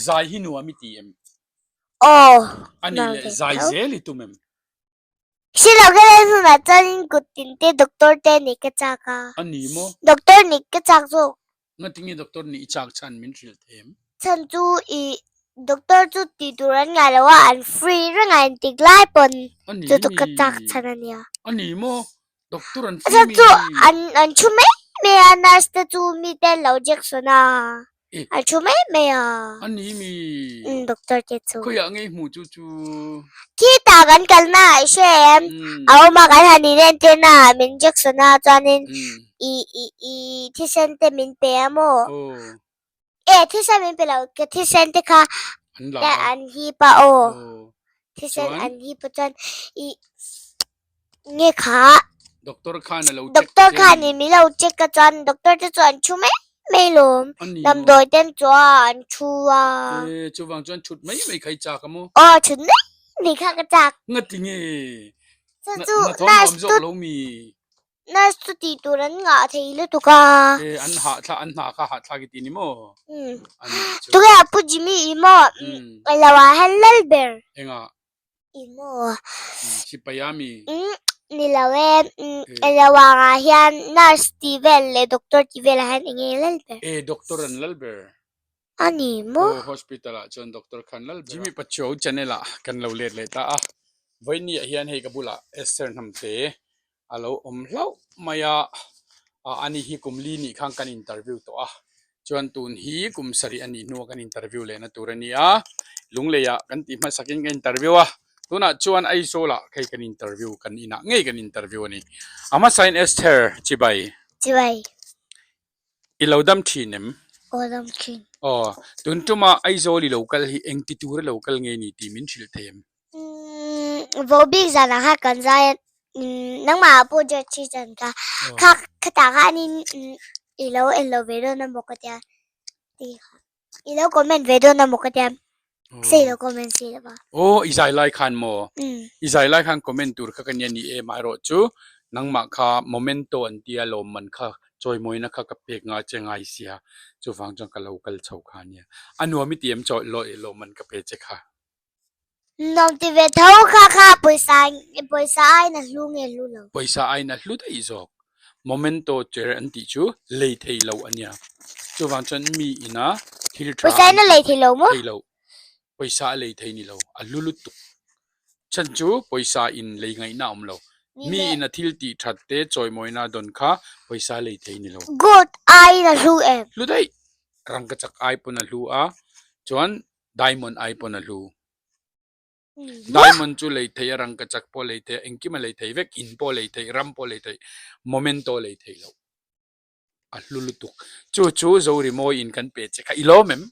zai hi nu ami ti em ani le zai zeli tu mem sila ka na na chan kutin te doctor te ni ka chaka ani mo doctor ni ka chak zo ngatingi doctor ni ichak chan min ril them chan chu doctor chu ti turan nga lawa an free ra nga tiglai pon chu tu ka chak chan ania ani mo doctor an chan chu an chu me nurse te chu mi te logic sona an chu me ani mi doctor te chu ko ya ngai mu chu kita kan kalna shem aw ma kan hanin te na min jackson na chanin i thi sen te min pe amo thi sen min pe la ke thi sen te kha te an hi pa thi sen an hi pa chan i nge kha doctor kha ni mi lo check ka chan doctor te chan chu me lom nam doi ten chuan chua chu wang chuan chut mai khai cha ka mo chut ni kha ka chak ngati nge chu nurse tu lo mi nurse tu ti turan nga thei le tu ka an ha kha ha thla ki ti ni mo tu ga pu jimi imo lawa halal ber enga imo si payami ni lawe lawa nga hian nurse ti vel le doctor ti vel han nge lal ber doctor an lal ber ani mo hospital a chon doctor khan lal jimi pacho chanela kan lo let le ta voini hian hei kabula esther namte alo omhlau maya ani hi kumli ni khang kan interview to chuan tun hi kumsari ani no kan interview le na turania lungleya kan ti ma sakin kan interview tuna chuan ai sola khai kan interview kan ina ngei kan interview ni ama sign esther chibai ilodam thinem odam thin tuntuma ai zoli local hi engti tur local nge ni ti min thil them vobi zana ha kan zai nang ma po je chi jan ka kha ta ga ni ilo vedo na mokatya ti ilo comment vedo na mokatya se lo comment se ba izai lai khan mo izai lai khan comment tur kha kan ni e ma ro chu nang ma kha momento an tia lo man kha choi moi na kha ka pek nga chengai sia chu wang chang ka local chau kha nia anu mi tiam choi lo man ka pe che kha nom ti ve thau kha paisa ai na lu nge lu lo paisa ai na lu dai zok momento cher an ti chu lei thei lo ania chu wang chan mi ina thil tra paisa na lei thei lo mo paisa lei thei ni lo alulu tu chan chu paisa in lei ngai na om lo mi ina thil ti thatte choi moina don kha paisa lei thei ni lo good ai na lu em lu dai rang ka chak ai pon na lu chuan diamond ai pon na lu diamond chu lei thei rang ka chak po lei thei engki ma lei thei vek in po lei thei ram po lei thei momento lei thei lo alulu tuk chu zo ri mo in kan pe che kha ilo mem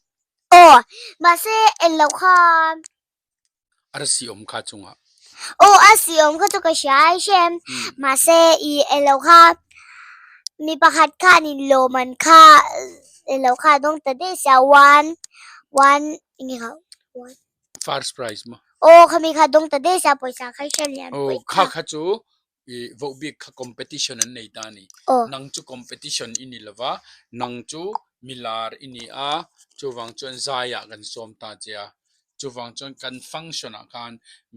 ma se elo kha arsi om kha chunga asi om kha to ka shai shem ma se I elo kha mi pakhat kha ni lo man kha elo kha dong ta de sa one ingi kha first prize ma khami kha dong ta de sa paisa khai shen yan kha chu vo big kha competition an nei ta ni nang chu competition ini lova nang chu milar ini chu wang chon zaya gan som ta chia chu wang chon kan function kan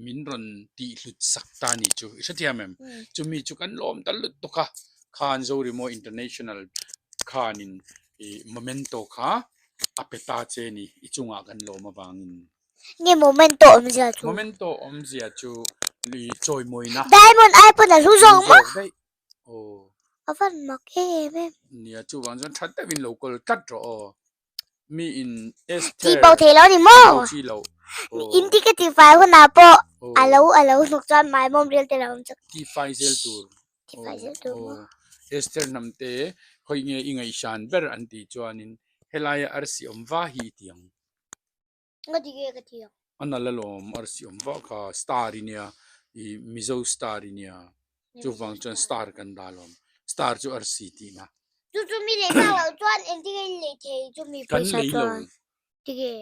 minron ti hlut sakta ni chu isathia mem chu mi chu kan lom tal lut to kha khan zo ri mo international khanin momento kha apeta che ni ichunga kan lom awangin nge momento om zia chu li choi moi na diamond ai pon na lu zong mo avan mak em nia chu wang jan that ta win local tat ro mi in ti pau the lo ni mo chi lo indicative file ho na po alo nok chan mai mom real te lam chak ti file zel tur Esther namte khoi nge ingai shan ber anti chuanin helaya arsi om wa hi tiang ngadi ge ka tiang analalom arsi om wa kha star inia mizo star inia chu wang chan star kan dalom star chu arsi ti na chu mi le ka lo chuan enti ge le the chu mi paisa chuan ti ge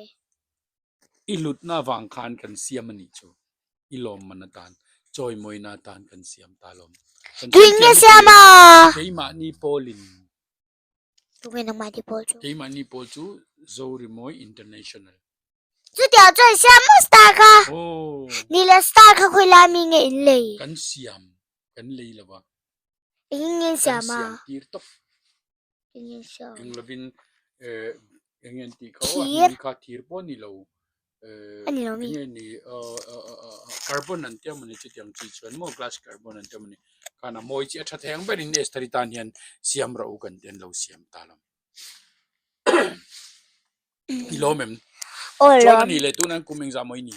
ilut na wang khan kan siam ani chu ilom manatan choi moina tan kan siam talom twin nge siama keima ni polin tungai nang ma di pol chu keima ni pol chu Zori Moi International 这条最羡慕 star 卡， oh 你连 star 卡会拉米嘅引嚟， kan siam kan lei lawa ingin kan siya siam ma， tir tok ingin siya， eng lovin engen ti ka Tir? ni ka tir po ni lo Ano yun, Mi? engen ni carbon an tiam ni chi tiam chi chuan mo glass carbon an tiam ni kana moi chi atha theng berin estari tan hian siam ra u kan ten lo siam talam ilomem 哦 chuan 咯， ani le tunan kumeng za moi ni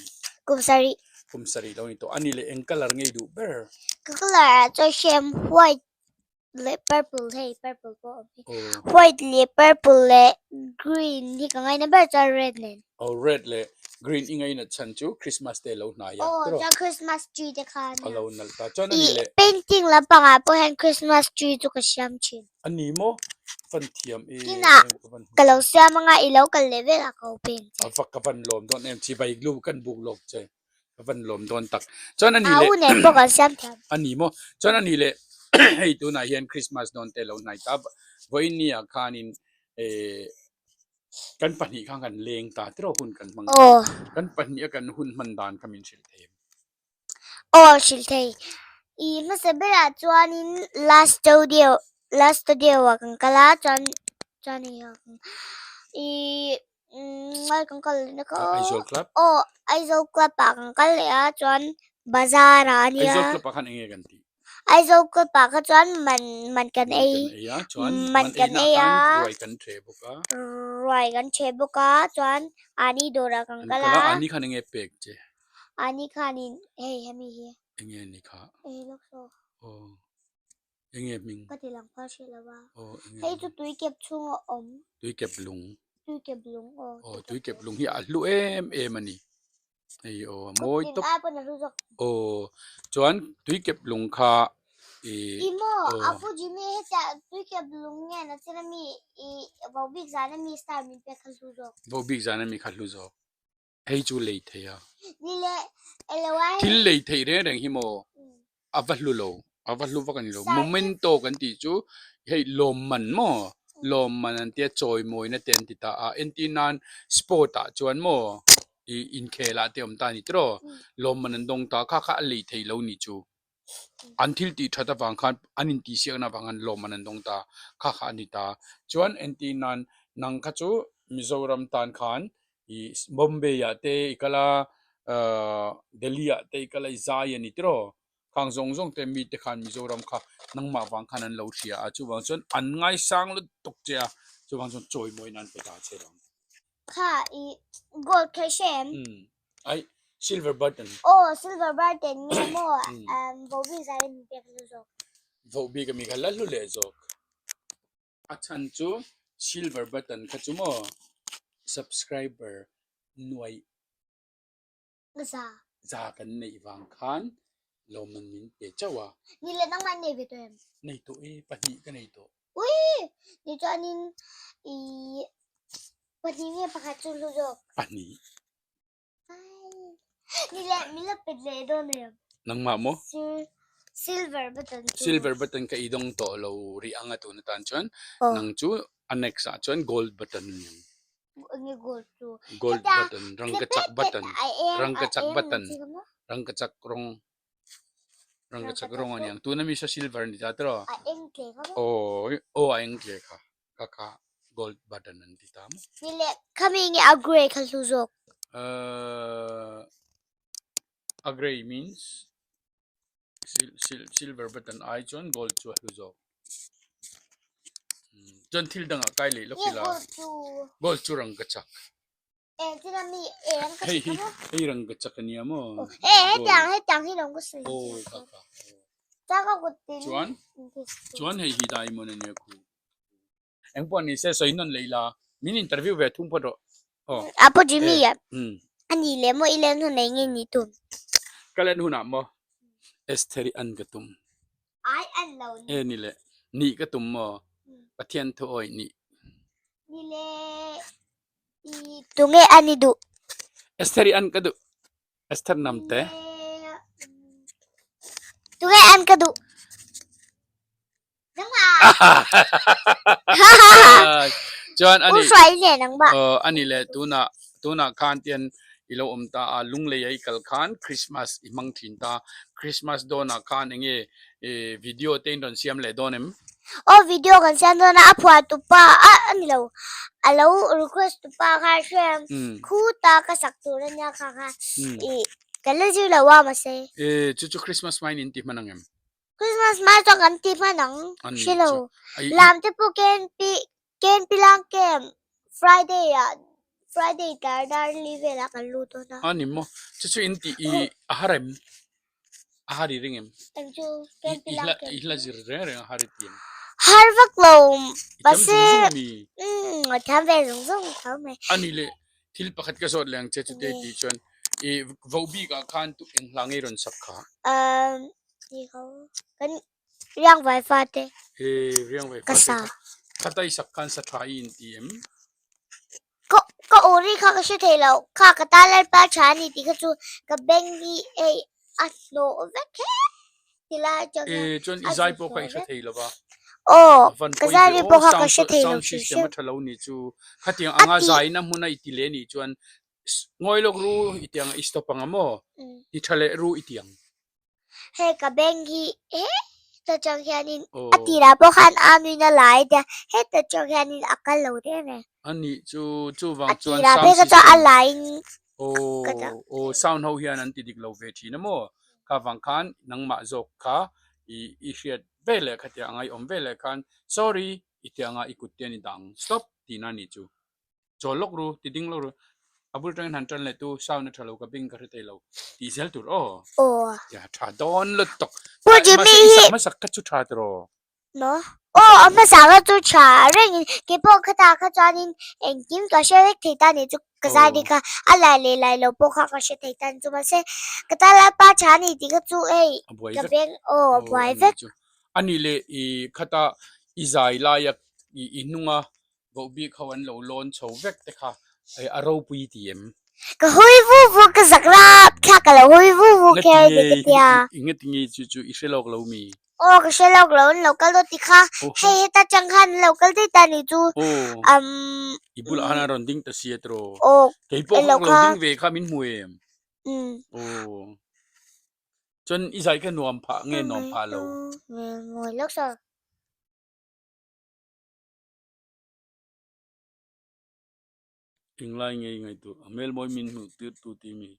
咁 sorry， kum sari lo ni to ani le eng color ngei du ber 嗰個嚟最羨 white 咧 purple 係 purple 個 oh white 咧 purple 咧 green 呢個ngay na ba 再 red 咧， oh red le green ingai na chan chu Christmas day lo na ya 哦 tro 再 Christmas tree 的看， alo nal ta chuan ani 以 le painting 啦幫啊幫 Christmas tree 做個相片， ani mo fan thiam e Kina. 個老師啊mga ilaw ka level ako paint， afak ka van lom don em chi bai glu kan buk lok che ka van lom don tak chuan ani 啊 le 我呢幫個相片， ani mo chuan ani le hei tu na hian Christmas don te lo nai ta voi ni a khanin kan pani khang kan leng ta tro hun kan mang 哦 kan pani kan hun man dan kamin sil them 哦是睇，以乜事俾人做呢 last studio 啊咁個啦做呢啊，以我咁個那個 Aizol club 哦 Aizol Club 啊咁個嚟啊做 bazaar 啊呢 Aizol 啊 club kan enge kan ti Aizol Club 啊個做มันกันเอ kan ya chuan man kan na e kan a roi kan tre buka รวยกันเชบุกาจวนอันนี้โดรากัง an กะ kala ลา ani kan enge pek che อันนี้คานินเฮ้ยเฮมีเฮ enge ni kha เอ้ยลูกโซ oh enge ming ก็ติลังพ่อเชื่อแล้วว่า oh enge เฮ้ยจุดตุ้ยเก็บช่วงอม tui kep lung ตุ้ยเก็บลุง oh tui kep lung hi a lu em ani ei oh moi ติน tok อ้ายปนรู้จัก oh chuan tui kep lung kha อีโมอาฟูจิมีเฮจะตุ้ยเก็บลุงเนี่ยนะเซนามีอีบอบบี้จานะมีสตาร์มีเป็กคันรู้จัก bo big jana mi khalu zo hei chu lei the ya นี่แหละเอลวาย thil lei thei re reng hi mo avahlu lo avahlu va kan lo momento kan ti chu hei lom man mo lom man an tia choi moi na ten ti ta a entinan sport a chuan mo i in khela te om ta ni tro lom man an dong ta kha kha lei thei lo ni chu until ti thata wang khan anin ti siak na wangan lom man an dong ta kha kha ni ta chuan entinan nang kha chu mizoram tan khan i bombay ya te ikala delhi ya te ikala zai ani tro khang zong zong te mi te khan mizoram kha nang ma wang khan an lo thia a chu wang chon an ngai sang lu tok che a chu wang chon choi moi nan pe ta che rang ค่ะอี gold แคชเชม ai silver button โอ้ silver button เนี่ยโมบอบบี้จานะมีเป็กคันรู้จัก vo bi ga mi khala lu le jok a chan chu silver button kha chu mo subscriber nuai ก็ซา za kan nei wang khan lo man min pe chawa นี่เลยต้องมันเนี่ยไปตัวเอง nei to e pani ka nei to อุ้ยนี่จอนินอีวันนี้เนี่ยประกาศจุดรู้จัก pani นี่แหละมีเลือดเป็นเลโดเนี่ย nang ma mo silver button silver button ka idong to lo ri anga tu na tan chuan nang chu annex a chuan gold button yun นี่ gold จู gold button rang ka chak button rang ka chak button rang ka chak rong ani ang tu na mi sa silver ni ta tro อ่ะเอ็งเก๋เขา oh aeng ke ka gold button an ti tam นี่แหละเขามีเงี้ยเอาเกรย์เขารู้จัก a gray means silver button ai chuan gold chu lu zo chuan thil danga kai le lo นี่ kila gold จู gold chu rang ka chak เอ็งที่นั่นมีเอ็งก็ hey ใช่ไหม hey rang ka chak ni mo เอ๊ะให้จังที่น้องก็ซื้อ oh ka จ้าก็กดติน chuan hei hi dai mo ne ne khu eng pon ni se soi non leila min interview ve thum pho oh อ่ะพอจิมีอ่ะ Ừ. อันนี้เลยมั้ยอีเลนหุ่นไหนเงี้ยนี่ตุ่ม Kalen huna mo. Esteri an gatum. ไอ้อันเรา E ni le. Ni gatum mo. Pathian to oi ni. นี่เลยอีตุงเออันนี้ดู Esteri an kadu. Esther namte. ตุงเออันก็ดูน้ำมา จวนอัน u นี้ shuai le nang ba อันนี้แหละตัวน่ะคานเตียนอีโลอมตาลุงเลยไอ้กัลคานคริสต์มาสอีมังทินตาคริสต์มาสโดน่ะคานเองวิดีโอเต็นโดนเสียมเลยโดนเอ็ม video kan sian do na apwa tu pa ani lo alo request tu pa kha shem khu ta ka sak tu ra nya kha i kala ji lo wa ma se จู่คริสต์มาสไม่นินติมันนังเอ็ม Christmas ma to kan ti pa nang อันนี้ shilo ไอ้ lam te pu ken pi lang kem Friday ka dar live la kan lu to na อันนี้มั้งจู่อินติอาหารเอ็มอาหารริงเอ็ม em chu ken pi lang kem อีหลาจิรเรื่องอาหารเตียน har vak lo จำ ba จุ se งมี tham ve zong zong thau me อันนี้เลยทิลปักขัดกระสอบแรงเจ้าจุดเดียวชวนวบีกับคานตุเองหลังไอ้รอนสักขา นี่เขากันเรื่องไวไฟเต เรื่องไว้ กษา ถ้าได้สักคันสักขาอินทีเอ็ม ก็โอริข้าก็ช่วยเทเราข้าก็ตาเล่นป้าชานี่ที่เขาจูกับเบงนี่อัดโนเวกที่ละจัง จนอีไซโปก็อีกทีแล้วป่ะ โอ้ก็จะรีบบอกข้าก็ช่วยเทเรา ชิส ชิ เต็มทะเลนี่จูขัดยังอ่างใจน้ำมันอีทีเลนี่จวนงอยลูกรู้อีทียงอิสต์ปังอ่ะมั้งอีทะเลรู้อีทียง เฮ้กับเบงนี่แต่จังแค่นี้อดีตพวกขันอามีน่าหลายเดียแต่จังแค่นี้อักเลวเด้เนี่ย อันนี้จูวัง อ จว ดี น ตเพื่อก็จะอะไร โอ้ซาวน์เฮาเฮียนันติดิกเลวเวทีนะมั้งข้าวังคันนังมาจกข้าอีเชียดเวลขัดยังไงอมเวลคัน sorry อีทียงอีกุดเตียนิดัง stop ทีนั่นนี่จูจอลูกรู้ติดิ้งลูกรู้อาบุตรหันจันเลยตู้ซาวน์ทะเลกับบิงกระเตลดีเซลตัวโอ้ยาทาดอนลุดตกมาสักกัจจุทาตรอ เนาะโอ้มาสาวจุชาเรื่องกี่พวกข้าตาข้าจอนินเอ็งกิมก็เชื่อว่าที่ตานี่จุกระจายดีค่ะอะไรเลยเราพวกข้าก็เชื่อที่ตาจุมาเสกตาละป้าชานี่ที่ก็จุกับเป็นไวเวกอันนี้เลยข้าตาอีใจลายอีนุ่งก็บีเขาวันเราล้นโชว์เวกแต่ค่ะอารมณ์ปุยทีเอ็มก็หุยฟูก็สักรับข้าก็เลยหุยฟูแค่เด็กเดียงี้จู่อีเชลอกเรามีโอ้ก็เชื่อเราก็รู้ที่ค่ะให้ตาจังคันเราก็ได้ตานี่จูอีบุลอานารันดิ้งตัดเสียตรอโอ้เกี่ยวกับเราดิ้งเวข้ามินมวยโอ้จนอีใจก็นวมผาเงินนวมผาเรามวยลูกสาวอิงไลไงตัวเมลมอยมินหูตืดตูตีมี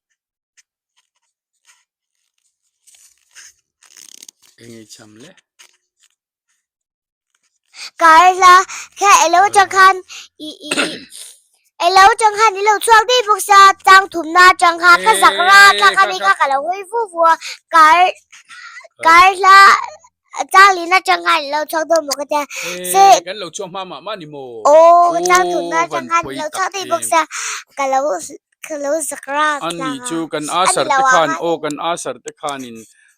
เองไงช้ำเลยการละแค่เราจังคันเราจังคันนี่เราช่วงที่พวกซาจังถุมนาจังคันก็สักราข้านี่ข้าก็เราหุยฟูการละจ้างลีน่าจังคันเราช่วงโดนหมกจะเซ่กันเราช่วงมานี่โมโอ้จ้างถุมนาจังคันเราช่วงที่พวกซาก็เราสักราอันนี้จูกันอาสาร์ตะคานกันอาสาร์ตะคานิน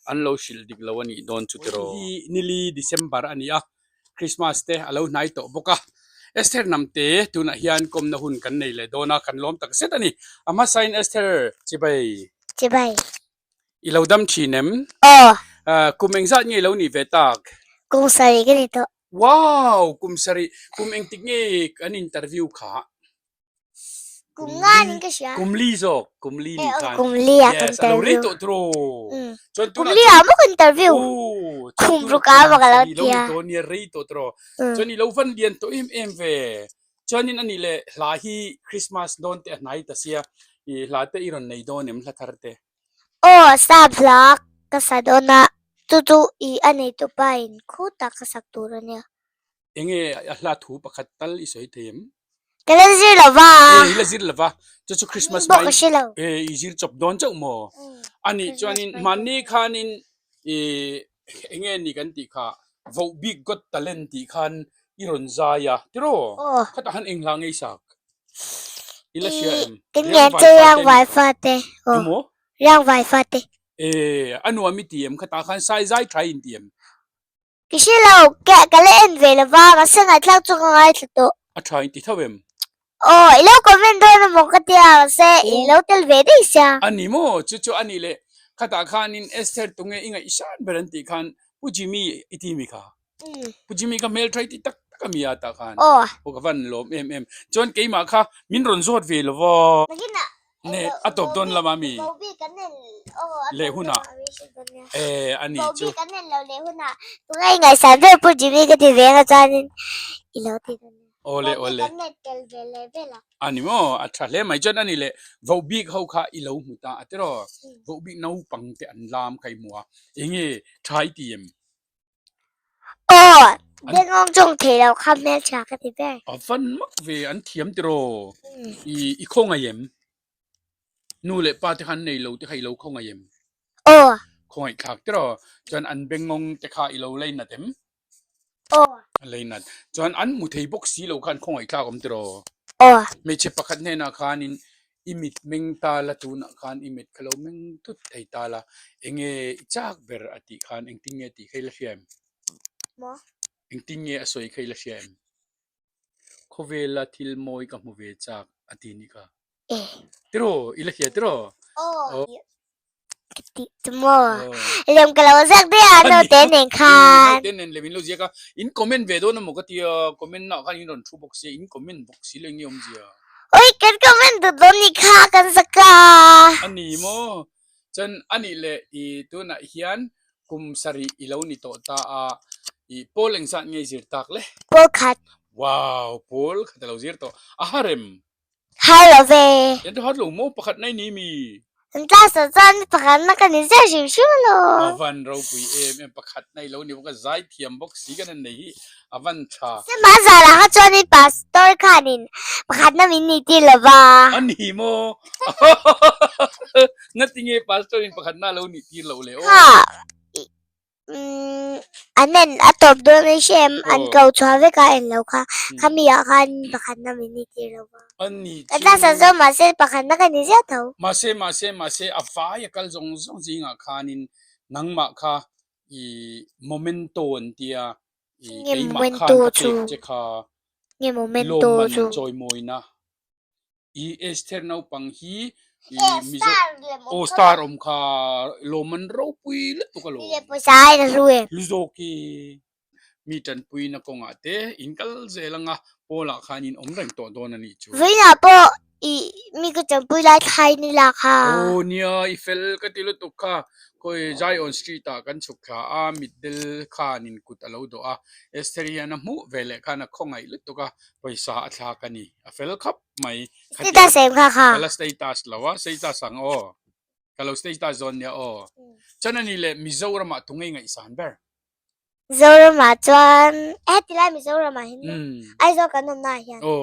อันเราชิลดิกลาวันนี้โดนจุดรอนิลีเดซ ember อันนี้คริสต์มาสเตะเราไนท์โตบุกะเอสเตอร์นำเตะตุนฮิอันคมนะหุ่นกันในเลยโดนากันล้อมตักเซตอันนี้อามาไซน์เอสเตอร์จิบายอีเราดัมชีนมคุมเองซัดนี่เราหนีเวตักกุมสารีกันนี่ตัวว้าวคุมสารีคุมเองติ๊กเงี้ยอันอินเตอร์วิวขากุมงานนี่ก็ใช่กุมลีกุมลีนี่กันกุมลีอ่ะกันแต่เราตัวตรกุมลีอ่ะไม่กันแต่วิวคุมรุกาบอกเราเดียตัวนี้รีตัวตรจนนี่เราฟันเดียนตัวเวจนนี่อันนี้เลยลาฮีคริสต์มาสโดนเตะไหนแต่เสียลาเตะอีรอนในโดนเนี่ยมันละทาร์เตโอ้ซาบลักก็ซาโดนะตุอีอันนี้ตัวไปคู่ตาก็สักตัวเนี่ยเองลาถูปะขัดตัลอิสอยเทียมก็เลยสิละว่าเลยสิละว่าจะคริสต์มาสบอกก็สิละอีจิรจบโดนจังโมอันนี้จวนนี้มันนี่ขานินเองนี่กันตีขาว่าบิ๊กก็ตะเลนตีขันอีรอนซายาที่รู้ขัดหันเองลางไอ้สักอีละเชียมกันเนี่ยจะยังไวฟ้าเตะยังไวฟ้าเตะอันนู้นมีทีมขัดหันไซส์ใหญ่ทรายอินทีมก็สิเราแกะกันเล่นเวลาว่ามาซึ่งไอ้ทางจุงไอ้ตัวทรายอินทีเท่าเวมโอ้ยแล้วก็ไม่โดนมกติอาเซ่แล้วเตลเวดิซ่าอันนี้โมจู่อันนี้เลยข้าตาขานินเอสเตอร์ตรงเองอิงอิชานเบรันติขันผู้จิมีอิติมิค่ะผู้จิมีก็เมลทรายติตัก ก็มีอาตาคัน โอ้ พวกวันลมจนกี่มาค่ะมินรอนสดเวลวะ นักกินอ่ะ เนี่ยอะตบโดนละมามี บอบี้กันเน่นโอ้ เลหุน่ะ อัน บ นี้ อ จู บี้กันเน่นเราเลหุน่ะตัวไงสันเดอร์พูดจีบีก็ที่เวงอาจารย์อีแล้วที่นั่น โอเลโอเล กันเน่นเกลเวลเวลา อันนี้มั้งอัตราเลไม่จนอันนี้เลวอบิกเขาค่ะอีเหลาหุตาอัตรอวอบิกน้าปังเตอันลามใครมัวเองใช้ทีม โอ้เด็กงงจงเทเราคำแม่ชากันที่เวง อ่ะฟันมักเวอันเทียมตรออีคงไงยมนู่นเลยปาฏิหาริย์ในเหลาที่ใครเหลาคงไงยม โอ้ คงไอ้ขากตรอจนอันเบงงงจะขาอีเหลาเลยนะเต็ม โอ้ เลยนะจนอันมุทัยบกสีเหลาคันคงไอ้ขากอมตรอ โอ้ ไม่ใช่ประคัดเนนาคานินอิมิดเมงตาละตูนักคานอิมิดขลเมงทุดไทยตาละเองจากเบอร์อติคานเองติงติใครละเชียม หมอ เองติงอสวยใครละเชียมโคเวลาทิลมอยกับมูเวจากอตินิกา เอ๊ะ ตรออิละเชียตรอ โอ้ติจมูกเรื่องกระโดดสักเดียวโนเตนเองค่ะ เต้นเลวินลูเซียกาอินคอมเมนต์เวโดนมกติคอมเมนต์นักขันอินรอนทูบ็อกซี่อินคอมเมนต์บ็อกซี่เลยงี้อมเจีย โอ้ยกันก็มันดูโดนนี่ค่ะกันสักกา อันนี้โมจนอันนี้เลยอีตัวน่ะเฮียนคุมสรีอีเหลานี่โตตาอีโพลเองสัตย์ไงจิตตักเลย โปคัด ว้าวโพลขัดเราจิตโตอาหารม ฮัลโหลเว ยันทุกฮัลโหลโมประคัดในนี้มี ฉันจะสอนประกันนักการเสียชิวชิวโล อาวันเราปุยประคัดในเหลานี่พวกใจเทียมบ็อกซี่กันนี่อาวันชา จะมาสาระเขาจวนในพาสตอร์คันินประกันน้ำมินิตีละบ้า อันนี้โมงั้นติงพาสตัวนี้ประคัดหน้าเหลานี่ที่เหลาเลยโอ้ ค่ะอันนั้นอัตบโดนในเชมอันเก่าชอบเวกันแล้วค่ะขมีอาการประกันน้ำมินิตีละบ้า อันนี้ แต่ถ้าสอนมาเสร็จประกันนักการเสียเท่า มาเซอาฟ้าอยากกลจงจริงอ่ะคานินนังมาค่ะอีโมเมนโตนเดียอีไอ้มาค่ะเจ้าค่ะ เนี่ยโมเมน โล โต มัน จู จอยมวยนะอีเอสเทอร์นาปังฮีอีมิโซ Star โอสตาร์อมค่ะโลมันเราปุยเล็ตุกโล Ile posai na ruwe. ลุโซกีมีจันปุยนักกงอาเตอินกัลเซลังอ่ะโอละคานินอมแรงตัวโดนนี่จู Vina po i mi ko champu la thai nila ka. โอ้เนี่ยอีเฟลก็ติลุตุกค่ะก็ใจออนสตรีทกันสุขะมิดเดิลขานินกุตะลูดเอสเตอรียนะมูเวลค่ะนักคงไงลุตุกะไปสาอัตลากันนี่เฟลครับไม่ Sita sem ka ka. กาลสเตตัสละวะสเตตัสสังโอกาลสเตตัสโซนเนี่ยโอฉะนั้นนี่แหละมิโซรามาตุงไงอีสานเบอร์ Zoro ma chuan tila mi zoro ma hin. อืม Ai zo kan nom na hian. โอ้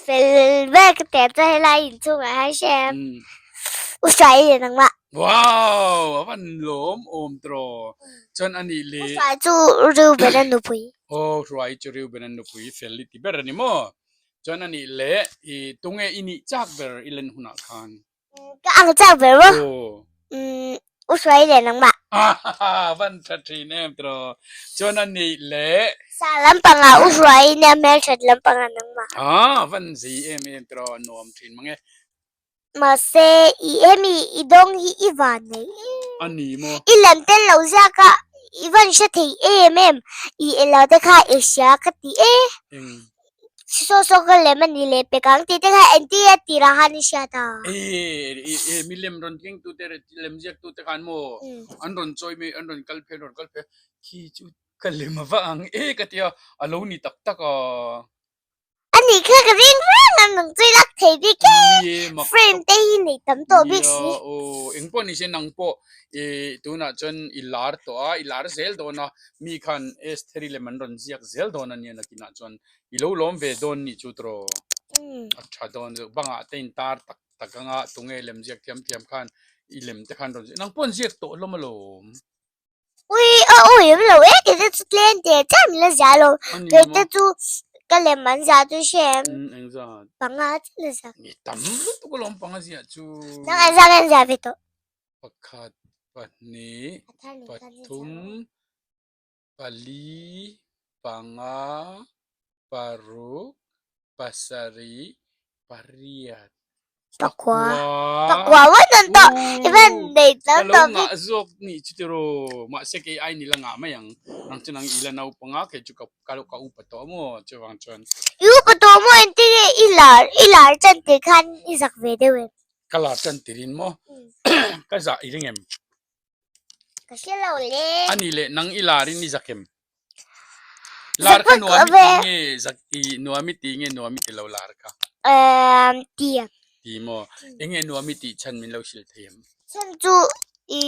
Fel ve ke te ta la in chu ma hai อื shem. ม U sai ye nang ma. ว้าววันหลมโอมตรอจนอันนี้เล U sai chu ru be na nu pui. โอ้รวยจะเรียกเป็นนุปุยเฟลิติเบอร์นี่มั้งจนอันนี้เละอีตรงอินี่จากเบอร์อิเลนหุนักขัน Ka ang cha be ro. โอ้ U sai ye nang ma. วันทัดทีเนมตรอจนอันนี้เละ Sa lam pa nga u sai ne mel chat lam pa nga nang ma. วันซีตรอนวมทินมั้ง Ma se i emi i dong hi i van ne. อันนี้มั้ง Ilan ten lo za ka Ivan siya tay i elaw de ka isya ka ti so ka leman nilepe kang titi ka enti tirahan ni siya ta. มีเลมรอนกิ้งตูเตอร์เลมเจ็กตูเตกันมั้งอันรอนจอยมีอันรอนกัลเพขี้จุดกัลเลมาฟังก็ที่อาลูนี่ตักAni ka ka ring rang ang nang tulak tay di ka. นี่มัก Frame tay ni tam to big si. โอ้เอ็งปอนี่เช่นนังปอตัวน่ะจนอิลาร์ตัวอิลาร์เซลตัวน่ะมีคันเอสเทอริเลมันรันเซียกเซลตัวนั้นเนี่ยนักกินน่ะจนอิโลลอมเวดอนนี่จุดรออัชาดอนบังอาเต็นตาร์ตักงะตรงเอเลมเซียกเทียมคันอิเลมตะคันรันนังปอนเซียกตัวลมลม Uy, yung lo kaya tu kliyente cham la zalo. Kaya tu kaleman za tu siyem. เอ็งจ้า Pangat la za. นี่ตั้มตัวก็ลมปังเสียจู Nang za kan za bito. ปักขัดปัดนี้ปัดทุมปัลลีปังอาปารุปัสสารีปาริยัด Pakwa wannan to even they kalau don't nga zok ni chitiro ma se ke ai ni la nga ma yang nang chinang ila na upanga ke chuka kalau ka upato mo chuwang chuan yu pato mo enti ilar chan te khan isak ve de we kala chan tirin mo ka za iringem kasi lo le ani le nang ilarin ni zakem lar ka nuami tinge nuami ti lo lar ka tia ti mo enge nuami ti chan min lo sil them chan chu i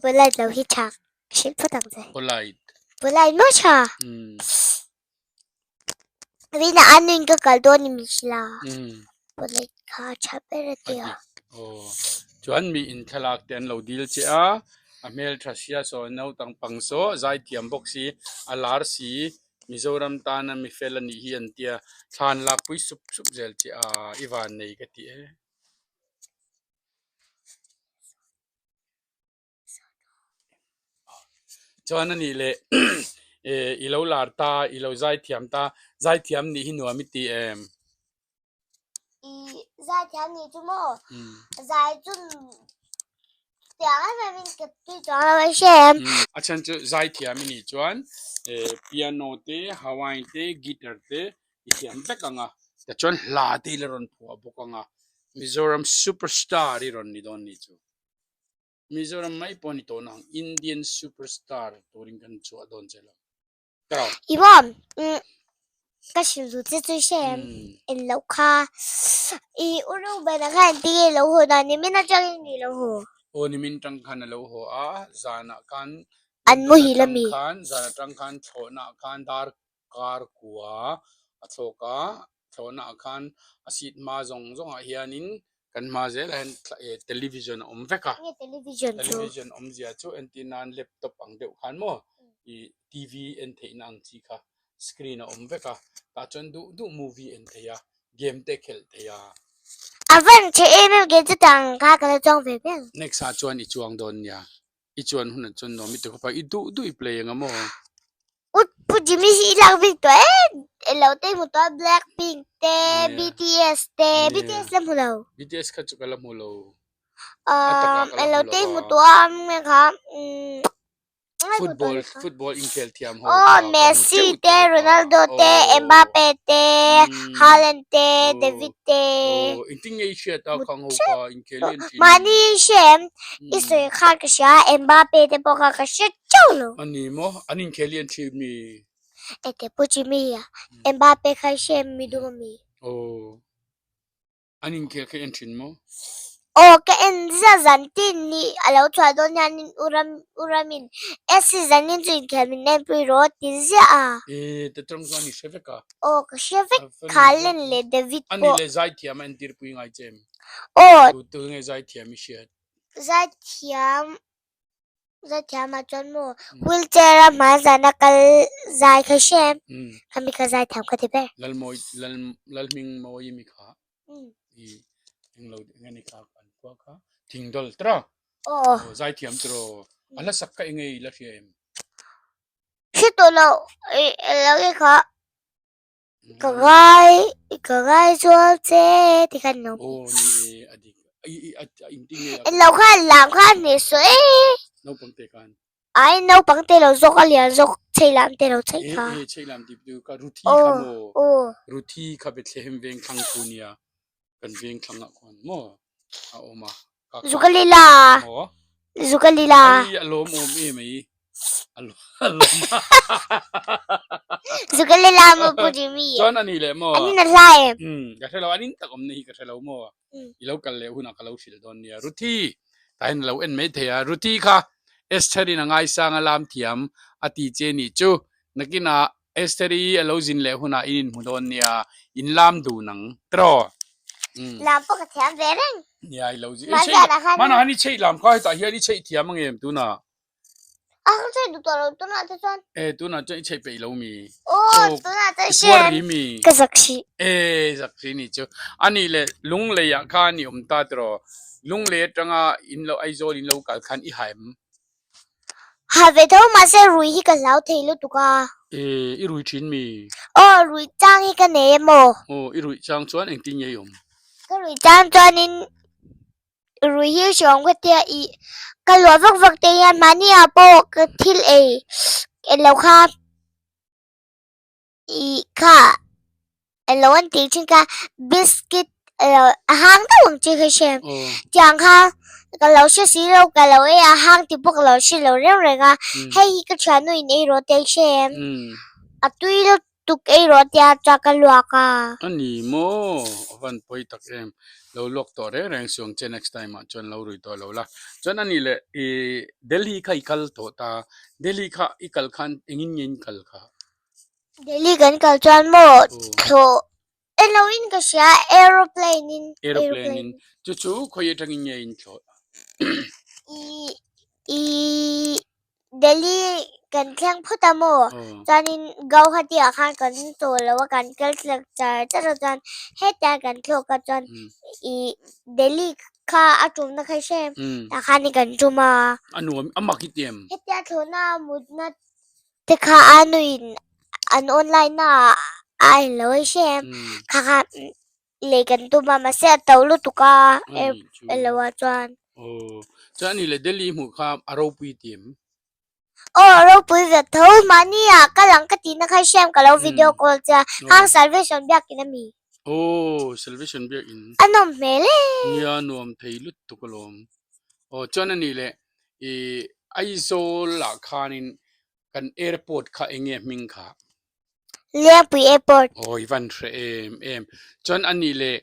bulai lo hi chak shin putang ze polite bulai mo cha Vina anin ka kaldo ni misla bulai ka cha pere tia chuan mi in thalak ten lo dil che a amel trasia so no tang pangso zai tiam box si alar si mizoram tana mi felani hi an tia than lak pui sup zel che a iwan nei ka ti e chuan ani le ilo lar ta ilo zai thiam ni hi nuami ti em zai thiam ni chu mo zai chun tiang ai min kep ti chang ai shem achan chu zai thiam ni chuan piano te hawaii te guitar te thiam bekanga ta chuan hla te le ron phua bokanga Mizoram superstar ri ron ni don ni chu Mizoram mai poni to nang Indian superstar toring kan chu adon chelo tao Iwam ka shin zu chi chi shem in lo kha I uru ba na khan ti lo ho na ni min na chang ni lo ho o ni min tang khan lo ho a zana kan an mo hi lami khan zana tang khan chona khan dar kar kuwa athoka chona khan asit ma zong zong a hianin kan ma zel han television om veka television om zia chu antenna laptop ang deuh khan mo I TV en theina ang chi kha screen om veka ta chon du movie en theya game te khel theya avan che em ge chu tang kha ka chong ve pe next a chuan I chuang don ya I chuan hun chon no mi te ko pa I du I play nga mo ut pu jimi hi lang vi to lo te mu to Blackpink te BTS te BTS lam hu lo BTS kha chu kala mu lo lo te mu to am me kha football in kel thiam ho Messi te Ronaldo te Mbappe te Haaland te David te inting Asia ta khang ho ka in kelen mani shem isoi kha ka sha Mbappe te po ka sha cholo ani mo anin kelen team ni ete puchimi ya Mbappe kha shem mi du mi anin kel entrin mo ka en za zantin ni alo chwa don yan uramin esi zanin chu kelmin ne pi ro tin za te trong zan ni sheveka ka shevek khalen le David ani le zai thiam an tir pui ngai chem tu nge zai thiam mi shet zai thiam ma chon mo wheelchair ma zana kal zai kha shem kami ka zai thiam ka te pe lal ming moi mi kha I lo ngani kha an kwa kha thingdol tra zai thiam tro ala sakka ngei la thiam to lo ke kha ka gai cho che ti kan no ni adik inting lo kha lam kha ne so no pang te kan ai no pang te lo zo ka lian zo chei lam te lo chei kha chei lam ti du ka ruthi kha mo ruthi kha be thlem veng thang thunia kan veng thang a kon mo a oma zukalila ai alom om e mai alom zukalila mo pujimi chon ani le mo ani na lai ka thelo anin tak om nei ka thelo mo I lo kal le huna ka lo sil don nia ruthi tain lo en me thea ruthi kha esteri na ngai sang alam thiam ati che ni chu nakina esteri alo jin le huna in mudon nia in lam du nang tro lam po ka thiam ve reng nia I lo ji mana hani chei lam ka ta hi ani chei thiam ngem tu na chei du to tu na te chon tu na chei pe lo mi tu na te shen mi ka zakshi zakshi ni chu ani le lung le ya kha ni ta tro lung le tanga in lo ai zol in lo kal khan I haim have it home mà sẽ rủi hi cái lão thì lúc tụi ca irui chin mi rủi trang hi cái này mồ irui chang chuan eng tin ye cái rủi trang cho nên rủi hi xong cái tia cái lúa vắc vắc tia mà ni à bộ cái thil cái lâu kha kha cái lâu anh tiếng trên ka biscuit hang đó bằng chơi cái xem chẳng kha cái lâu sẽ xí lâu cái lâu ấy hang thì bộ cái lâu sẽ lâu rêu rồi ka hay cái chuyện này này rồi tiếng xem tuy lo tuk ấy rồi tia cho cái lúa ka ani mo van poi tak em lo lok to re reng siong che next time chon lo rui to lo la chon ani le delhi kha ikal to ta delhi kha ikal khan engin yin kal kha Delhi gan kal chuan mo so lâu in cái xe aeroplane in chu chu khoi tang in ye in tho i Delhiกันแข่งพุทธโมจานินเกาขัดยาขันกันตัวแล้วว่ากันเกิดเลือกใจจะเราจานให้แต่กันโคกันจานเดลีข้าอาจุมนะใครเช่นแต่ขันนี่กันจุมาอันนู้นอันมักที่เตรียมให้แต่โทน่ามุดนะแต่ข้าอันนู้นอันออนไลน์น่ะไอ้เลยเช่นข้าเล่กันตัวมาเสียตัวลุตุกาแล้วว่าจานจานนี่เลยเดลีหมู่ข้าอารมณ์ปีเตรียมเราไปเวทเอามาเนี่ยก็หลังก็ตีนักให้เชื่อมกับเราวิดีโอคอลจะห้าง Salvation แบบกินมีSalvation แบบอินอันนั้นเมล่เนี่ยนวมไทยลุดตุกลมจานนี่เลยไอโซล่าคานินกันแอร์พอร์ตข้าเองมิงข้าเลี้ยงไปแอร์พอร์ตอีวันเทรจานอันนี้เลย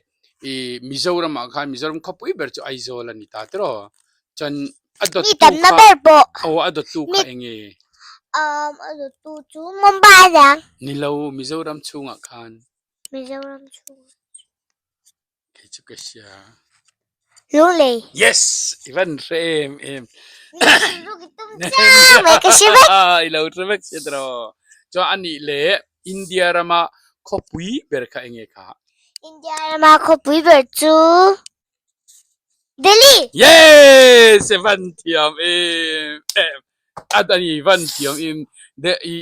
มิโซรัมข้ามิโซรัมข้าปุยเบิร์ตไอโซลานิตาตรอจานนี่แต่นับเบิร์บอดตุข้าเองอดตุจูมุมไบยังนี่เรามิโซรัมชูงะคานมิโซรัมชูเคจุกเชียรู้เลย yes อีวันเทรนี่รู้กี่ตุ้มจ้าไม่ก็ใช่ไหมอีเราเทรเวกเสียตรอจานอันนี้เลยอินเดียรามาข้าปุยเบิร์ข้าเองข้าอินเดียรามาข้าปุยเบิร์จูDelhi yes วันที่อันนี้วันที่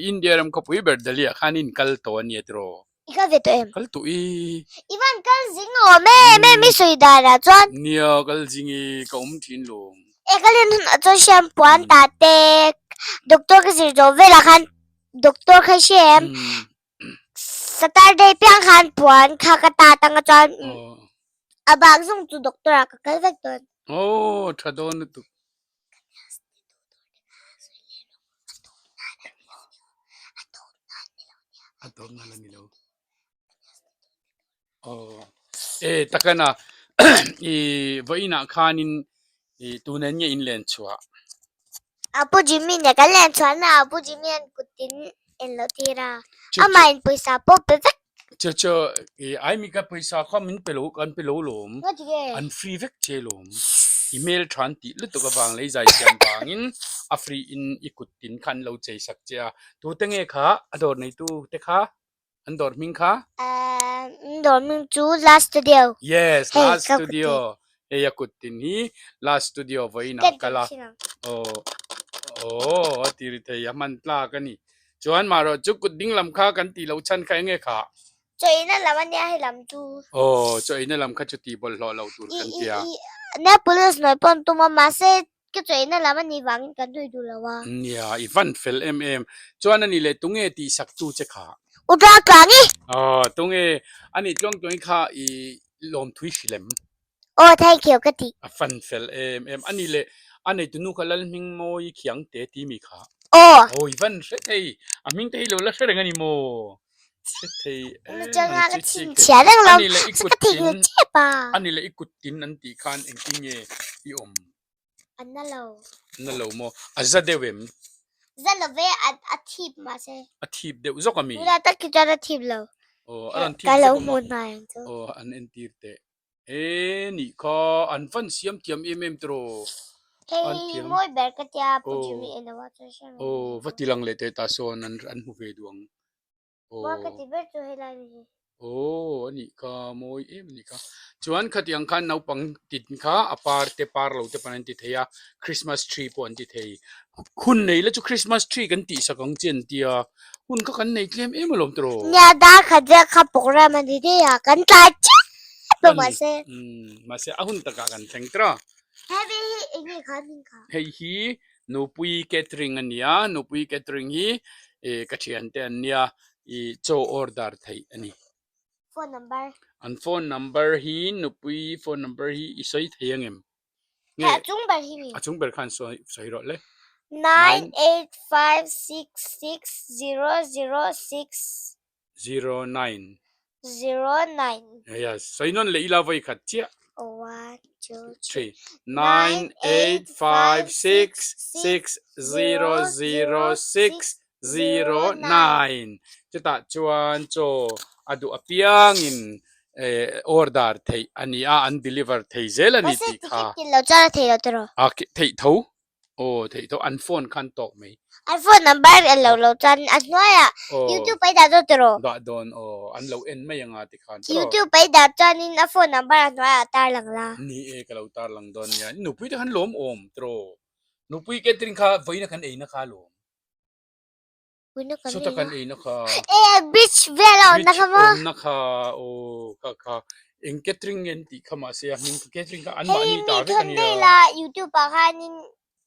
อินเดียรัมข้าปุยเบิร์ดเดลีข้านินคัลตัวนี้ตรออีกแล้วตัวคัลตัวอีวันคัลจิงอ๋อแม่ไม่สวยดาราจวนเนี่ยคัลจิงก็ทิ้งลงก็เลยจวนแชมพูอันตาเต็กด็อกเตอร์ก็จะจบเวลาคันด็อกเตอร์เขาแชมSaturday เพียงคันปวนข้ากตาตั้งจวนบางส่งจูด็อกเตอร์ก็เวกตัวถ้าโดนตุอัตโนนาลนิโลตะกันนะวันนี้ข้านินตัวนั้นเนี่ยอินเลนชัวปูจิมินเนี่ยกันเลนชัวนะปูจิมินกุตินเอ็นโลทีรามาอินปุยซาปูเปฟเจ้าไอ้มีกับภาษาข้ามินเปโลกันเปโลลมอันฟรีเวกเจลมอีเมลทรานติลุตุกบางเลยใจเสียงบางอินอัฟรีอินอีกุตินคันเราใจสักเจ้าตัวเต็งเอค่ะอันดอร์ในตัวเด็กค่ะอันดอร์มิงค่ะดอร์มิงจู last studio yes last studio เฮียกุตินฮี last studio ไว้นะกันละตีริเทียมันลากันนี่จวนมารอจุกุดดิ้งลำค้ากันตีเราชันใครเงี้ยค่ะจอยนั่นละมันเนี่ยให้ลำจูจอยนั่นลำค้าจุดตีบอลเราตูกันเตียเนี่ยพุลิสหน่อยปนตัวมาเสกก็จอยนั่นละมันนี่วางกันด้วยดูแล้วว่าเนี่ยอีวันเฟลจวนนั่นนี่เลยตุงเอตีสักจูเจ้าค่ะอุตรากลางนี่ตุงเออันนี้จ้องตัวนี้ค่ะอีลมทวิชเลมไทยเขียวกะทิฟันเฟลอันนี้เลยอันนี้ตุนุขลัลมิงโมยเขียงเตตีมีค่ะอีวันเสร็จอามิงเตยโลละเสร็จงั้นนี่โมเสร็จจังงั้นชินเชียเรื่องเราสกัดทิ้งเจ็บป่ะอันนี้เลยอีกุดตินอันตีคันเองที่เนี่ยอีอมอันนั่นเราโมอาจจะเดวิมจะเราเวอาทิตย์มาใช่อาทิตย์เดี๋ยวจะก็มีเวลาตักกิจอาทิตย์เราอันที่เราหมดนายอันเอ็นตีร์เตนี่ก็อันฟันเสียมเทียมตัวมวยเบรกที่อาปุจิมีเอ็นว่าจะใช่ไหมวัดที่ลังเลเตตาโซนันอันหูเวดวงว่าก็ที่เบรกจะให้เรา โอ้อันนี้ก็มวยนี่ก็ชวนขัดยังขันเอาปังติดข้าอพาร์ตปาร์เราจะปนันติดเฮียคริสต์มาสทรีปอนติดเฮียคุณไหนแล้วจุคริสต์มาสทรีกันตีสักกังเจนตีอ่ะคุณก็กันไหนเคลมมาลมตรอเนี่ยดาขัดจะขับโปรแกรมมันดีดีอ่ะกันตาจ๊ะตัวมาเซ่มาเสียหุ่นตะกันแข่งตราเฮ้ยอีนี่ค่ะนี่ค่ะเฮ้ยฮีนูปุยแคทริงอันเนี้ยนูปุยแคทริงฮีกัจจันเตอันเนี้ยโจออร์ดาร์ไทยอันนี้ phone numberอัน phone number ฮีนูปุย phone number ฮีอีสอยเทียงเอ็มเฮ้ยจุงเบอร์ที่มีจุงเบอร์คันสอยรถเลย 985660069 yes สอยนนเลยอีลาไว้ขัดเจ้า 1 2 3 3 985660069จะตัดจวนโจอดูอพิยังอินorder เทอันนี้อัน deliver เทเซลนี่ติค่ะที่เราจะเทเราตรอเททูโอ้เททูอันโฟนคันตกไหมอัน phone number เราจะอันน้อยอ่ะ YouTube ไปด่าตัวตรอด่าโดนอันเราเอ็นไม่ยังติคัน YouTube ไปด่าจานินอัน phone number อันน้อยตาหลังละนี่ก็เราตาหลังโดนเนี่ยหนูพูดที่ขันล้มตรอหนูพูดแกตริงค่ะไว้นะขันนะคะล้มสุดกันนะคะbeach vela นะคะมั้งนะคะโอ้ค่ะเอ็งแกตริงเงินติขมาเสียมิงแกตริงค่ะอันมานี่ตาเวกันเนี่ยละ YouTube ปะค่ะนิน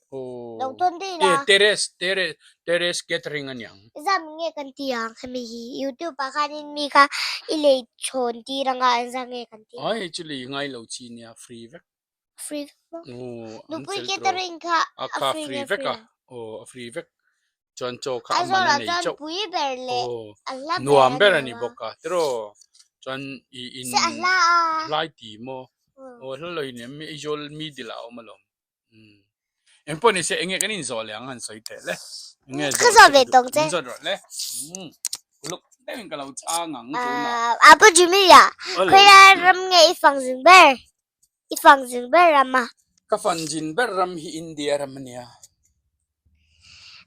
โอ้เราทนได้ละเทเรสแกตริงอันยังจะมีเงี้ยกันที่ยังค่ะมี YouTube ปะค่ะนินมีค่ะอิเล็กชนที่รังงานจะเงี้ยกันที่actually ง่ายเราชีเนี่ยฟรีเวกฟรีโอ้หนูพูดแค่ตริงค่ะฟรีเวกโอ้ฟรีเวกจนโจค่ะอันนั้นจนปุยเบลเล่นัวเบลนี่บอกค่ะตรอจนอินไลตีโมโอ้แล้วเลยเนี่ยมีจอลมีดีแล้วมาลงเอ็งพอนี่เสียเอ็งกันอินโซเลยงั้นสวยเตะเลยก็สอบเด็ดตรงเจ้สวยเลยลูกเต้นกับเราช้างงั้นตัวน่ะปุจิมิยะคุยแล้วรำเงี้ยอีฟังซิงเบอร์รำมาก็ฟังจินเบอร์รำที่อินเดียรำเนี่ย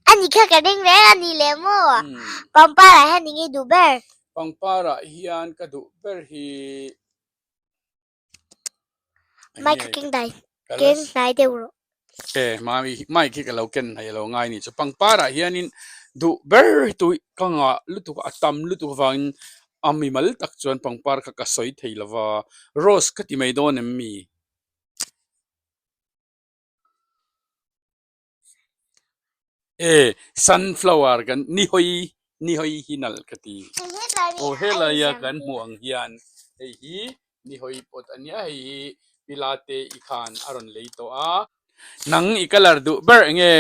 อันนี้แค่กระดิ่งเลยอันนี้เลโม่ปังป้าอะไรให้นี่ดูเบอร์ปังป้าอะไรฮิอันก็ดูเบอร์ฮีไม่ก็เก่งได้เดี๋ยวไม่คิดกับเราเก่งให้เราง่ายนี่จะปังป้าอะไรฮิอันนี่ดูเบอร์ตัวก็ง่ะลุตุกอัตมลุตุกฟังอามีมาลตักจวนปังป้าก็สวยทีละว่าโรสก็ที่ไม่โดนมีsunflower กันนี่หอยหินัลกตีโอ้เฮลายากันห่วงฮิอันเฮ้ยนี่หอยปดอันนี้เฮ้ยพิลาเตอีขานอารอนเลยตัวนังอีกลาร์ดูเบอร์เงี้ย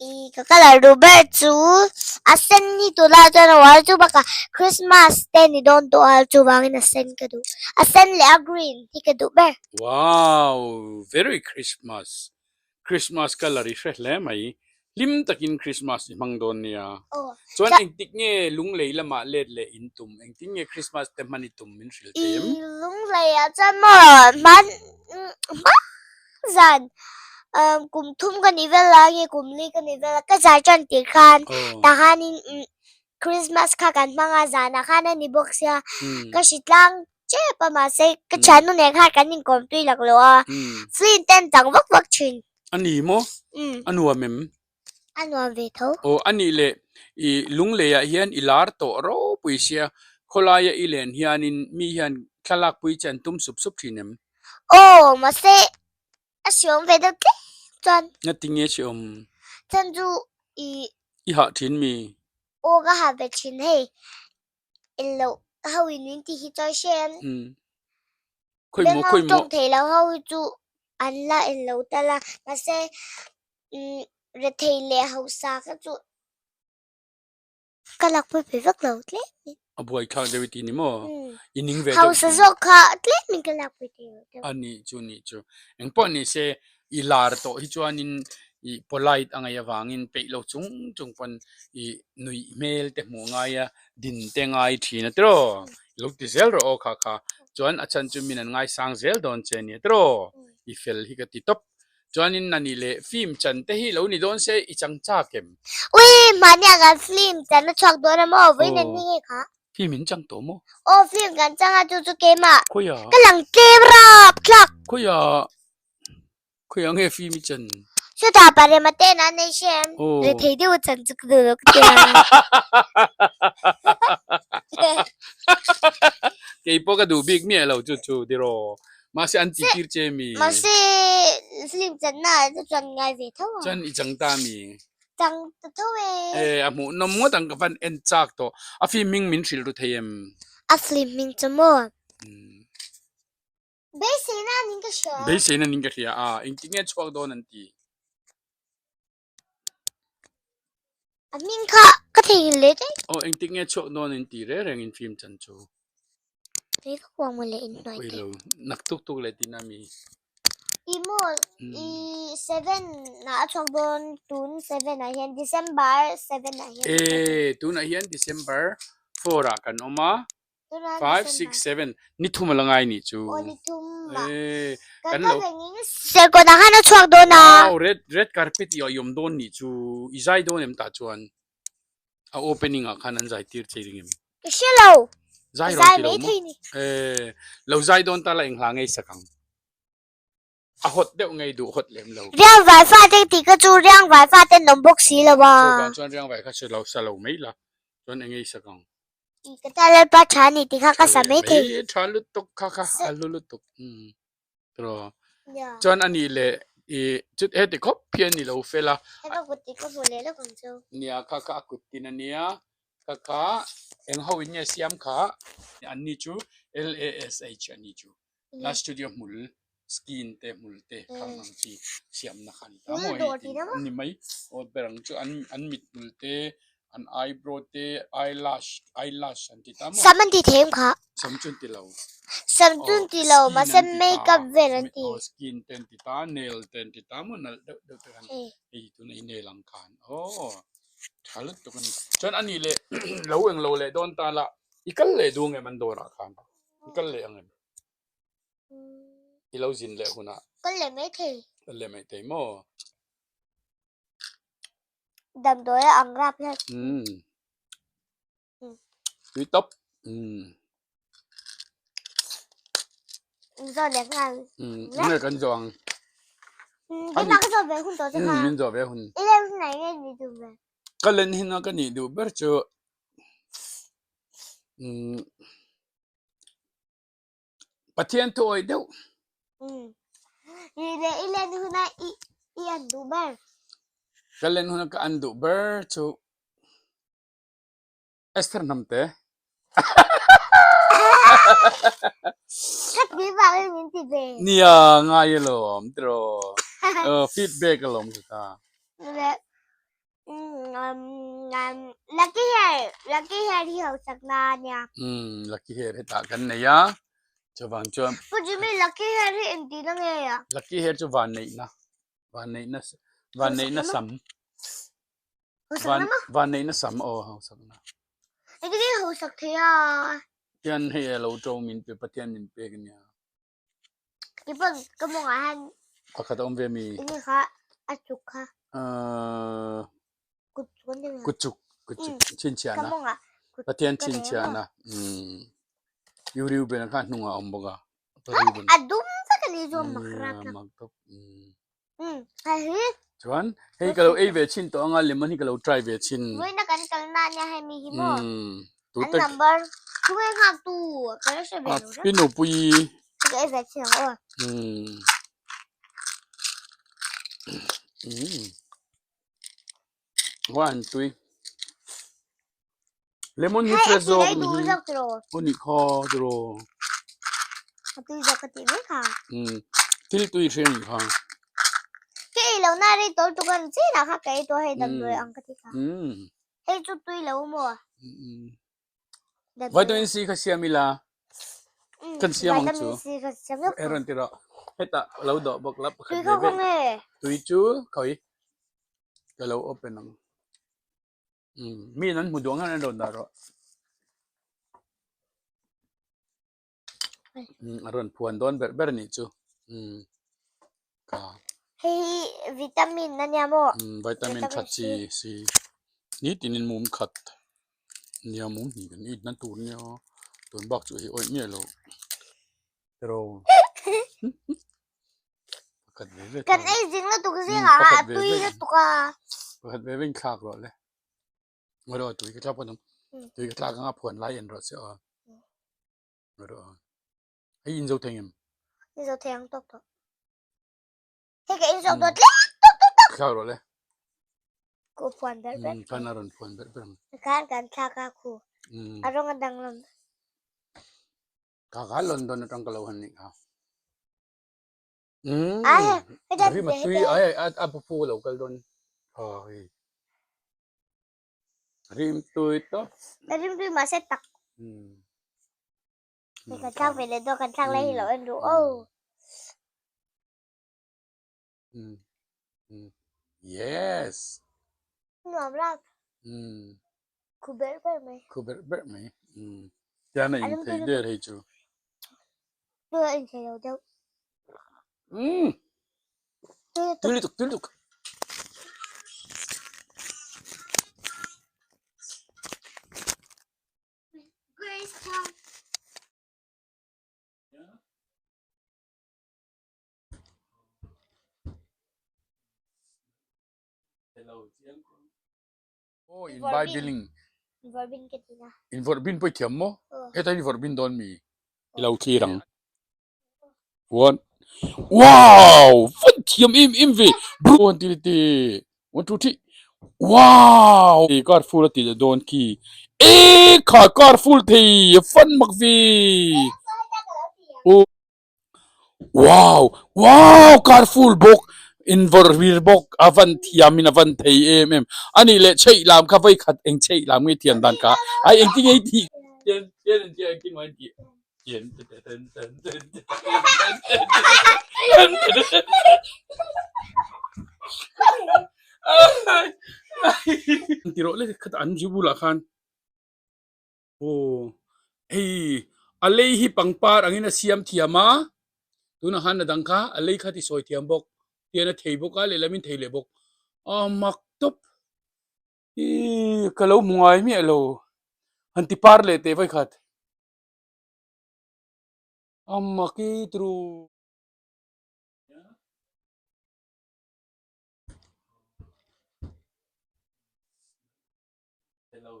อีกลาร์ดูเบอร์จูอาเซนนี่ตัวละจนว่าจูบักคริสต์มาสเตนี่โดนตัวจูบังอินอาเซนก็ดูอาเซนเลอะกรีนที่ก็ดูเบอร์ว้าว very Christmas ก็ลาริเฟเลยไหมลิมตะกินคริสต์มาสมังโดนเนี่ยส่วนเองติ๊กเงี้ยลุงเลยละมาเล็ดเลยอินตุมเองติ๊กเงี้ยคริสต์มาสเต็มมันอินตุมมินสิลเต็มลุงเลยอะจะมันจันกุมทุ่มกันนี่เวลาเงี้ยกุมลีกันนี่เวลาก็จะจันติกันแต่ฮันนี่คริสต์มาสค่ะกันมังอาจารย์นะคะนั่นนี่บอกเสียก็ชิดลังเจ็บประมาณสิก็ฉันนู่นเองค่ะกันนี่ก่อนตุยหลักเลยว่าฟลินเต้นตังวักชินอันนี้โมอันหัวเมมอันว่าเวทโอ้อันนี้เลยอีลุงเลยเฮียนอีลาร์โตโรปุยเสียคนลายอีเลนเฮียนินมีเฮียนขลักปุยจันตุ้มสุบทีนึมโอ้มาเซ่อาชมเวทเต้จันนัดติงเงี้ยชมจันจูอีหาทินมีโอ้ก็หาเวทินเฮเอลโลเฮาวินินที่ฮิตอยเชนคุยโมจงเทแล้วเฮาจูอันละเอลโลแต่ละมาเซ่เรทเลเฮาซาก็จูก็ลักไปวักเราเล่นบวยข้างเดวิตีนี่มั้งอินิงเวดเฮาซาโซค่ะเล่นมันก็ลักไปเดียวอันนี้จูเอ็งปอนนี่เซอีลาร์โตฮิจวนนินอีพอลายต์อังยาวางินเปโลจุงปอนอีนุยเมลเตมัวงายดินเตงไอทีนะตรอลูกที่เซลโรโอค่ะจวนอาจารย์จุมินันไงสังเซลโดนเจนี่ตรออีเฟลฮิกติตบจวนนินนันนี่เลฟิล์มจันเตฮิแล้วนี่โดนเซอีจังจ้าเข็มอุ้ยมันเนี่ยกันฟิล์มจันนะชอบโดนมั้งวิ่งนี่ค่ะเค ฟิมินจังโตโมโอ้ฟิล์มกันจังอะจูจูเกมอ่ะ คุยอ่ะ กำลังเกมรับคลัก คุยอ่ะเงฟิมิจัน ช่วยตาปาเรมาเต้นะในเชม โอ้ หรือเทดิวจันจุกเดือกเดีย เกี่ยปก็ดูบิ๊กเมียเราจู่ๆเดี๋ยวมาสิอันติกิรเจมี มาสิฟิล์มจันน่ะจะจันไงเวทว่า จันอีจังตามี จังตัวเว อามูน้ำมัวตังกับฟันเอ็นจักโตอาฟิมิงมินชิลรุเทียม อัฟลิมมิงจมูกเบสน่ะนิ่งก็เชื่อ เบสเนนิงกะเทียอิงติงเอชวกโดนันตี อันมิงค่ะก็ทิ้งเลยเด้ โอ้อิงติงเอชวกโดนันตีเรื่องอินฟิล์มจันจู นี่ก็ควงมาเลยอีกหน่อย คุย เด้ เรานักตุกเลยที่นามี อีโมอีเซเว่นน่ะชอบโดนตุนเซเว่นน่ะเห็นเดซ ember เซเว่นน่ะเห็น ตูน่ะเฮียน December 4กันออกมา ตุนน่ะ 5 6 7นี่ทุ่มละไงนี่จู โอ้ดิทุ่มอ่ะ กั ก็ น ก็ เรา อย่างนี้เสียก็นะคะน่ะชอบโดนน่ะ red carpet ยอมโดนนี่จูอีใจโดนเอ็มตาจวนopening คันนั้นใจตีร์เจริงเอ็ม ก็เชื่อเรา ใจร้ ใจ อนที่ ไม่ เรา ทีนี่ เราใจโดนตาละอิงหลังไงสักครั้งฮอตเดี๋ยวไงดูฮอตเล่มเรา เรื่องไวไฟเด็กตีก็จูเรื่องไวไฟเต็นนมบกสีแล้วว่า จวนเรื่องไว้ก็เราสลาวไม่ละจวนไงสักครั้ง อีกแต่เลยปัจจุบันนี่ที่เขาก็สมัยที ชาลุตุกค่ะอาลุตุกตรอ เนี่ย จวนอันนี้เลยจุดเหตุก็เพียงนี่เราเฟล่า แล้วก็กุฏิก็พูดเลยแล้วของเจ้า เนี่ยค่ะกุตินันเนี่ยค่ะเอ็งเขาวิญญาเสียมค่ะอันนี้จู LASH อันนี้จู La Studio มุลสกินเตมุลเตข้างหลังที่เสียมนักขันตามวยอันนี้ไม่โอ้เบรังจูอันมิดมุลเตอันไอโบรเตไอลัชอันที่ตามวย สมันที่เทมค่ะ สมจุนที่เรา สมจุนที่เรามาเซมเมคอัพเวรันตี สกินเตนติตาเนลเตนติตามันนั่นเด็กกันไอ้ตัวนี้เนลังคานโอ้ชาลุตุกันจนอันนี้เลยเราเองเราเลยโดนตาละอีกันเลยดูไงมันโดนอะคานอีกันเลยอังเงินอีเราจินเลยหุ่นอะ ก็เลยไม่ที เลยไม่เต็มโม ดำโดยอังรับเลย วิตบสอนเด็กงาน เนี่ยกันจอง ที่นักสอนเป็นคุณตัวจะค่ะ มินจอบเว้หุ่น อีเล่มไหนเงี้ยนี่ดูไหม ก็เล่นหินกันนี่ดูเบอร์จูปะเทียนตัวเดียว อีเล่อีเล่นี่คือน่าอีอันดูบ้าง ก็เล่นหุ่นก็อันดูเบอร์จูเอสเตอร์น้ำเตะ คัดดีบ้างไม่มีติเบ เนี่ยง่ายเลยมตรอฟีดแบ็กลมสุดท้าย และลักกี้แฮร์ที่เขาสักนานเนี่ย lucky hair ให้ตากันเนี่ยจะวางจวน พูดจะไม่ลักกี้แฮร์ที่อินดีนั่งไงอ่ะ lucky hair จะวางในนะวางในนะซ้ เขาสั ำ กนั่นมั้ง วางในนะซ้ำโอ้เขาสักนะ ไอ้ที่เขาสักเทีย ยันให้เราโจมินเปปะเทียนมินเปกันเนี่ย ที่เพิ่งก็มองอาหาร พักต้องเวมี นี่ค่ะอาจุกค่ะ กุดชวนยังไง กุจุชินเชีย ก็ นะ มองอ่ะ ปะเทียนชินเชียนะยูริวเป็นกันนุ่งอ่ะอมบกะปะริวเป็น อะดุมสักนิดจะมักรักนะ มักตบ ไอ้เฮ้ย จวนให้ก็เราเอเวชินตัวงั้นเลยมันให้ก็เรา try เวชิน เว้ยนักการกันนานเนี่ยให้มีหิมะ ตัว อัน เต็ก number ช่วยข้ามตู้ก็ได้ใช่ไหมรู้ พี่หนูปุย ก็ไอ้แบบเสียงอ่ะ ว่าอันตุยเลมอนนี่ ให้ เฟร ไอ้ โซ ที่ได้ดูสักตัว คนนี้คอดรอ ตัวจะกระติไม่ค่ะ ที่ตุยเชียงค่ะ แค่เราหน้าได้ตัวตุกันสินะคะแกตัวให้ดำด้วยอังกฤษค่ะให้จุดตัวเราหมด วิตามินซีก็เสียมิลากันเสียมังจู วิตามินซีก็เสียมั้ง เอรันติระเฮตาเราดอกบอกลับ คือเขาคงเอ๋ ตุยจูเขาอีก็เราโอเปนังมีนั้นหมุดดวงนั้นโดนดารออารมณ์พวนโดนแบบนี้จูก็ ให้วิตามินนั่นเนี่ยโม วิตามินคัดซีนี่ตินินมุมคัด เนี่ยมุ้งหีกันอีนั่นตูนเนี่ยตูนบอกจุยโอ้ยเนี่ยเราแต่เรากัดเวเว Kan ay jing na to kasi nga ha, tuy na to ka. กัดเวเวคากรอเลยมาดูตุยก็ชอบพนมตุยก็ทากงาผวนไล่เอ็นรถเสียมาดูให้ยินเจ้าเทียม Ni so thang tok tok. Thế cái in so Ừ. tốt lắm. ข้าวรถเลย Ko puan ber ber. พันนารนผวนเบ็ดเบ็ด Kan thaka ku. Arong adang lam. ข้าวลอนดอนตั้งกะลาหันนี่ครับKada Ri ma tui ai apu pu lo kal don ai rim tui to Nadim tuy maset tak. Kan thang về đến đó kan thang lấy lo anh đủ. Oh. Yes Ngom lắm. Ku ber ber mai. Ku ber ber mai Jana in thei der hei chu Đưa anh thấy đâu đâu. Tuli tuk Grace Town. Oh in bai billing Verbin kita. in verbin poi thiam mo eta in verbin don mi ilo thirang one Wow fan thiam im ve bro ti 1 2 3 Wow car full ti don ki car full thi fan mak vi Oh Wow car full bok in verbir bok avan thiam in avan thei ani le chei lam ka vai khat eng chei lam ngai thian dan ka ai eng ti ngai ti chen kin mai ti chen tiro le khat an jibula khan hey alei hi pangpar angina siam thiama tuna han dangka alei khati soi thiam bok tiana theibok a le lamin theile bok maktop kalau mungai mi alo hanti par le te vai khat amma ki tru hello